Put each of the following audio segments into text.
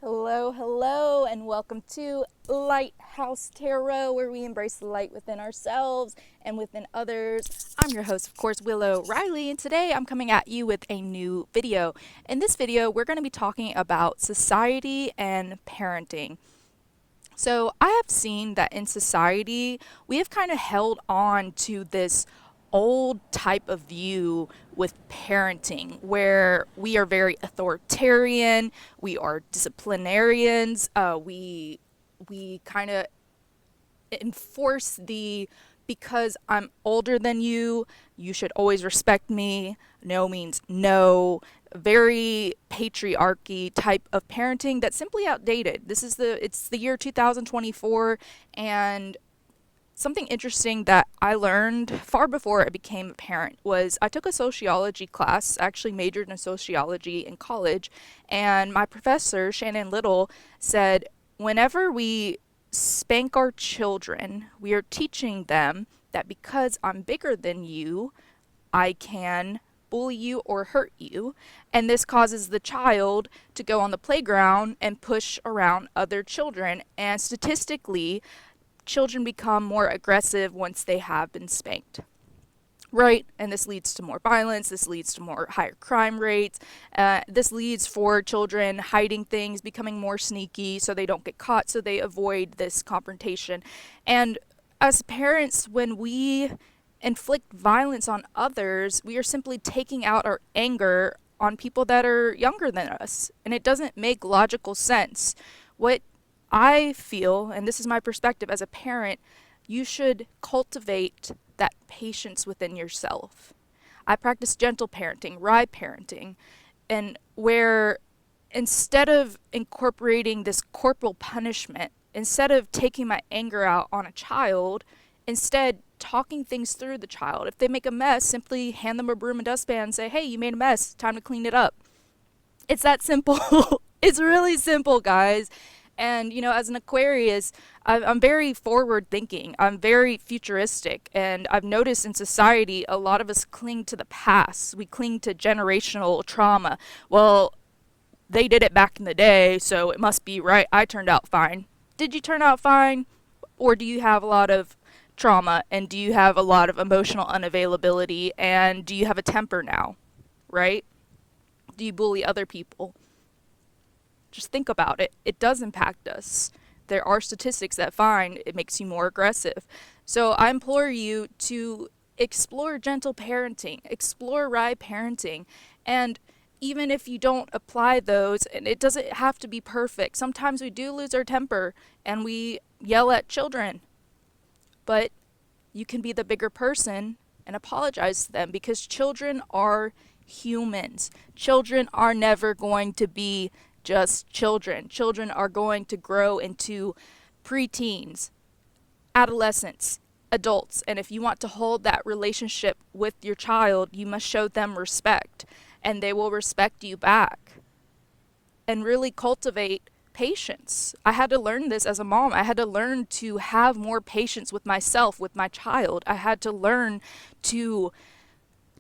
Hello, hello, and welcome to Lighthouse Tarot, where we embrace the light within ourselves and within others. I'm your host, of course, Willow Riley, and today I'm coming at you with a new video. In this video, we're going to be talking about society and parenting. So I have seen that in society, we have kind of held on to this old type of view with parenting where we are very authoritarian, we are disciplinarians, we kind of enforce the because I'm older than you, you should always respect me. No means no. Very patriarchy type of parenting that's simply outdated. It's the year 2024, and something interesting that I learned far before I became a parent was I took a sociology class, actually majored in sociology in college, and my professor, Shannon Little, said whenever we spank our children, we are teaching them that because I'm bigger than you, I can bully you or hurt you, and this causes the child to go on the playground and push around other children, and statistically children become more aggressive once they have been spanked, right? And this leads to more violence, this leads to more higher crime rates, this leads for children hiding things, becoming more sneaky so they don't get caught, so they avoid this confrontation. And as parents, when we inflict violence on others, we are simply taking out our anger on people that are younger than us, and it doesn't make logical sense. What I feel, and this is my perspective as a parent, you should cultivate that patience within yourself. I practice gentle parenting, rye parenting, and where instead of incorporating this corporal punishment, instead of taking my anger out on a child, instead talking things through the child. If they make a mess, simply hand them a broom and dustpan and say, hey, you made a mess, time to clean it up. It's that simple. It's really simple, guys. And, as an Aquarius, I'm very forward thinking. I'm very futuristic. And I've noticed in society, a lot of us cling to the past. We cling to generational trauma. Well, they did it back in the day, so it must be right. I turned out fine. Did you turn out fine? Or do you have a lot of trauma? And do you have a lot of emotional unavailability? And do you have a temper now? Right? Do you bully other people? Just think about it. It does impact us. There are statistics that find it makes you more aggressive. So I implore you to explore gentle parenting, explore rye parenting, and even if you don't apply those, and it doesn't have to be perfect, sometimes we do lose our temper and we yell at children, but you can be the bigger person and apologize to them because children are humans. Children are never going to be just children. Children are going to grow into preteens, adolescents, adults. And if you want to hold that relationship with your child, you must show them respect, and they will respect you back. And really cultivate patience. I had to learn this as a mom. I had to learn to have more patience with myself, with my child. I had to learn to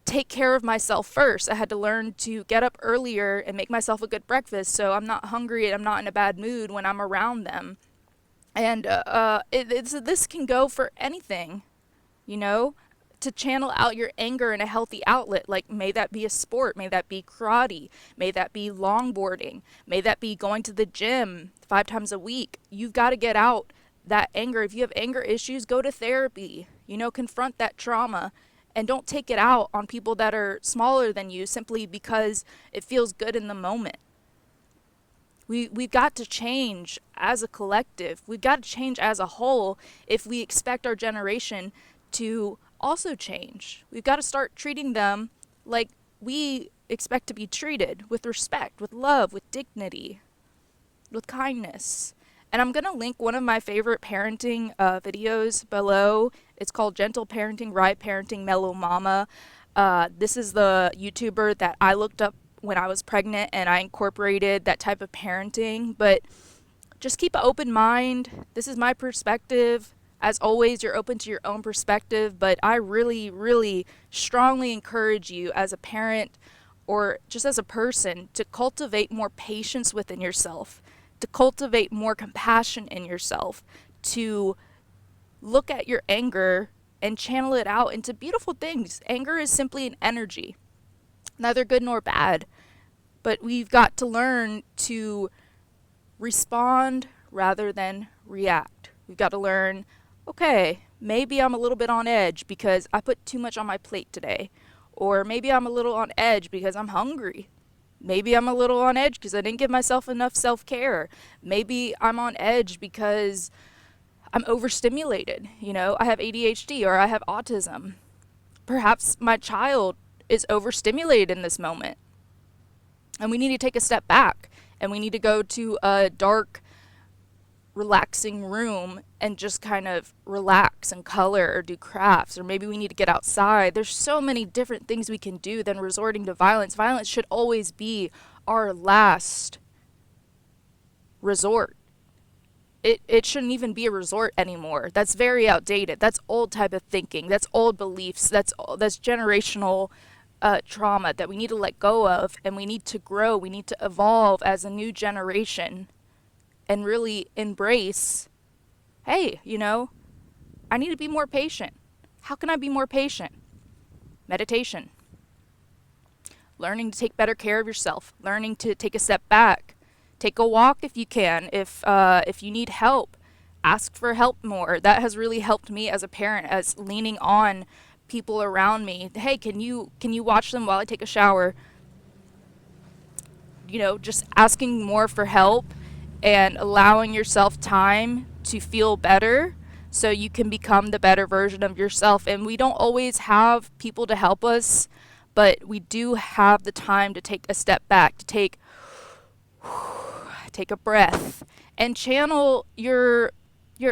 take care of myself first. I had to learn to get up earlier and make myself a good breakfast so I'm not hungry and I'm not in a bad mood when I'm around them. And this can go for anything, to channel out your anger in a healthy outlet. Like, may that be a sport, may that be karate, may that be longboarding, may that be going to the gym 5 times a week. You've got to get out that anger. If you have anger issues, go to therapy, confront that trauma. And don't take it out on people that are smaller than you simply because it feels good in the moment. We've got to change as a collective. We've got to change as a whole if we expect our generation to also change. We've got to start treating them like we expect to be treated, with respect, with love, with dignity, with kindness. And I'm going to link one of my favorite parenting videos below. It's called Gentle Parenting, Rye Parenting, Mellow Mama. This is the YouTuber that I looked up when I was pregnant, and I incorporated that type of parenting. But just keep an open mind. This is my perspective. As always, you're open to your own perspective, but I really, really strongly encourage you as a parent or just as a person to cultivate more patience within yourself, to cultivate more compassion in yourself, to look at your anger and channel it out into beautiful things. Anger is simply an energy, neither good nor bad, but we've got to learn to respond rather than react. We've got to learn, okay, maybe I'm a little bit on edge because I put too much on my plate today. Or maybe I'm a little on edge because I'm hungry. Maybe I'm a little on edge because I didn't give myself enough self-care. Maybe I'm on edge because I'm overstimulated. You know, I have ADHD or I have autism. Perhaps my child is overstimulated in this moment. And we need to take a step back. And we need to go to a dark, relaxing room and just kind of relax and color or do crafts, or maybe we need to get outside. There's so many different things we can do than resorting to violence. Violence should always be our last resort. It shouldn't even be a resort anymore. That's very outdated. That's old type of thinking. That's old beliefs. That's generational trauma that we need to let go of, and we need to grow. We need to evolve as a new generation and really embrace, hey, you know, I need to be more patient. How can I be more patient? Meditation. Learning to take better care of yourself. Learning to take a step back. Take a walk if you can. If you need help, ask for help more. That has really helped me as a parent, as leaning on people around me. Hey, can you watch them while I take a shower? You know, just asking more for help and allowing yourself time to feel better so you can become the better version of yourself. And we don't always have people to help us, but we do have the time to take a step back, to take a breath and channel your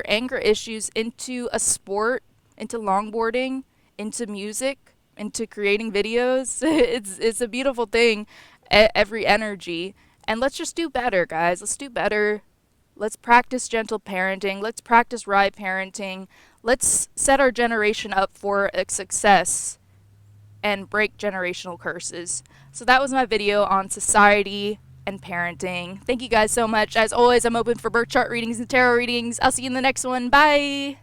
anger issues into a sport, into longboarding, into music, into creating videos. It's a beautiful thing, every energy. And let's just do better, guys. Let's do better. Let's practice gentle parenting. Let's practice right parenting. Let's set our generation up for a success and break generational curses. So that was my video on society and parenting. Thank you guys so much. As always, I'm open for birth chart readings and tarot readings. I'll see you in the next one. Bye!